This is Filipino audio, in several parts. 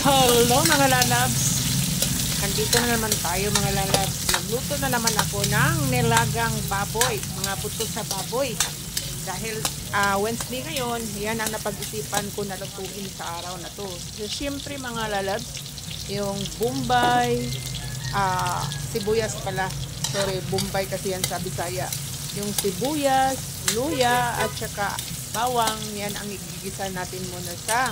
Hello mga lalabs! Andito na naman tayo mga lalabs. Nagluto na naman ako ng nilagang baboy, mga puto sa baboy. Dahil Wednesday ngayon, yan ang napag-isipan ko na lutuin sa araw na to. So, syempre mga lalabs, yung bombay, sibuyas pala. Sorry, bombay kasi yan sa Bisaya. Yung sibuyas, luya, at saka bawang, yan ang igigisa natin muna sa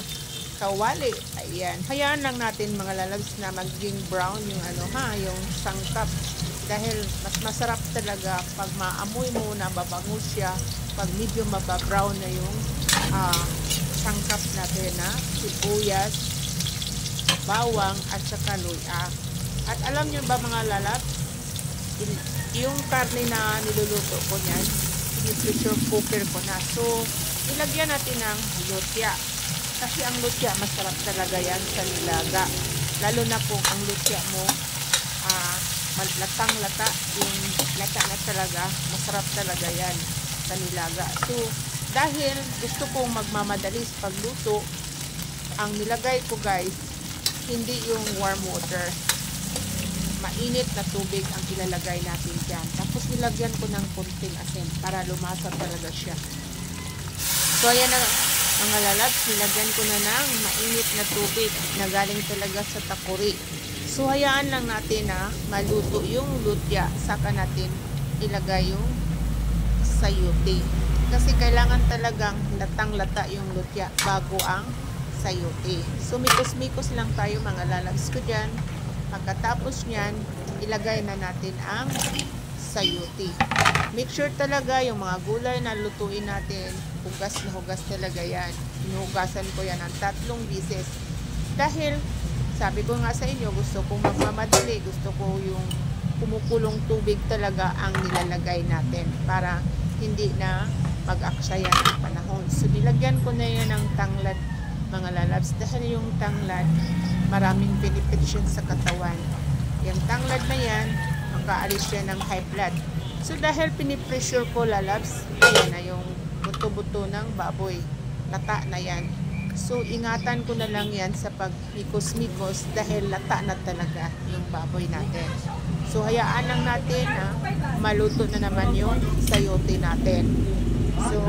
kawali. Ayan. Hayaan lang natin mga lalabs na maging brown yung yung sangkap. Dahil mas masarap talaga pag maamoy mo na babango siya, pag medyo mababrown na yung sangkap natin na sibuyas, bawang, at saka luya. At alam nyo ba mga lalabs, yung karne na niluluto ko niyan, pressure cooker ko na. So, ilagyan natin ng luya. Kasi ang luya, masarap talaga yan sa nilaga. Lalo na kung ang luya mo, latang-lata, yung lata na talaga, masarap talaga yan sa nilaga. So, dahil gusto kong magmamadalis pagluto, ang nilagay ko guys, hindi yung warm water. Mainit na tubig ang ilalagay natin dyan. Tapos nilagyan ko ng konting asin para lumasa talaga siya. So, ayan na mga lalabs, nilagyan ko na ng mainit na tubig na galing talaga sa takuri. So, hayaan lang natin na maluto yung luya. Saka natin ilagay yung sayote. Kasi kailangan talagang latang-lata yung luya bago ang sayote. So, mikos-mikos lang tayo mga lalabs ko dyan. Pagkatapos nyan, ilagay na natin ang sayote. Make sure talaga yung mga gulay na lutuin natin, hugas na hugas talaga yan. Hinuhugasan ko yan ng 3 beses. Dahil, sabi ko nga sa inyo, gusto kong magmamadali. Gusto ko yung kumukulong tubig talaga ang nilalagay natin para hindi na mag-aksaya ng panahon. So, nilagyan ko na yan ng tanglad mga lalabs. Dahil yung tanglad, maraming benefits sa katawan. Yung tanglad na yan, makaalis yan ng high blood. So, dahil pinipressure ko lalabs, ayan na yung buto-buto ng baboy. Lata na yan. So, ingatan ko na lang yan sa pag-mikos-mikos dahil lata na talaga yung baboy natin. So, hayaan lang natin na maluto na naman yung sayote natin. So,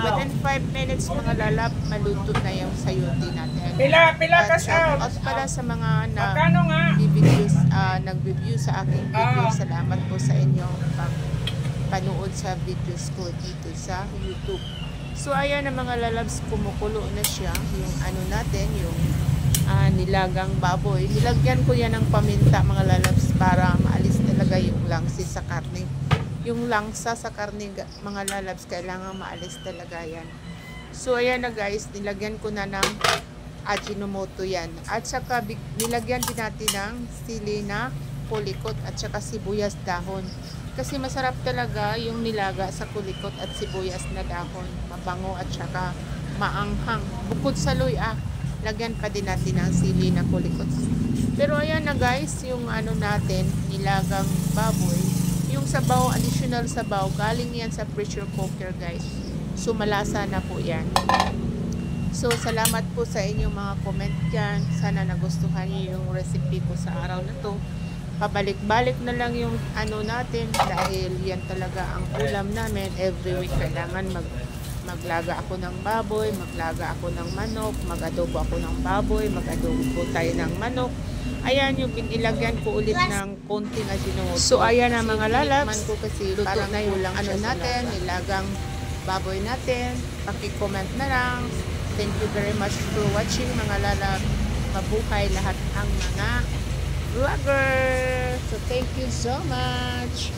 within 5 minutes mga lalab, maluto na yung sayote natin. Pila ka Shout out pala sa mga nag-review sa aking video. Salamat po sa inyong panood sa videos ko dito sa YouTube. So, ayan na mga lalabs, kumukulo na siya. Yung natin, yung nilagang baboy. Nilagyan ko yan ng paminta mga lalabs para maalis talaga yung langsi sa karne. Yung langsa sa karne mga lalabs, kailangan maalis talaga yan. So, ayan na guys, nilagyan ko na ng Ajinomoto yan. At saka nilagyan din natin ng sili na kulikot at saka sibuyas dahon. Kasi masarap talaga yung nilaga sa kulikot at sibuyas na dahon. Mabango at saka maanghang. Bukod sa luya, lagyan pa din natin ng sili na kulikot. Pero ayan na guys, yung natin, nilagang baboy. Yung sabaw, additional sabaw, galing yan sa pressure cooker guys. So, malasa na po yan. So, salamat po sa inyong mga comment dyan. Sana nagustuhan niyo yung recipe ko sa araw na to. Pabalik-balik na lang yung natin dahil yan talaga ang ulam namin. Every week kailangan maglaga ako ng baboy, maglaga ako ng manok, mag-adobo ako ng baboy, mag-adobo tayo ng manok. Ayan yung ilagyan ko ulit ng konting Ajinomoto. So, ayan na mga lalabs. Ko kasi parang na yung natin, nilagang baboy natin. Paki-comment na lang. Thank you very much for watching mga lalab. Mabuhay lahat ang mga vlogger. So, thank you so much.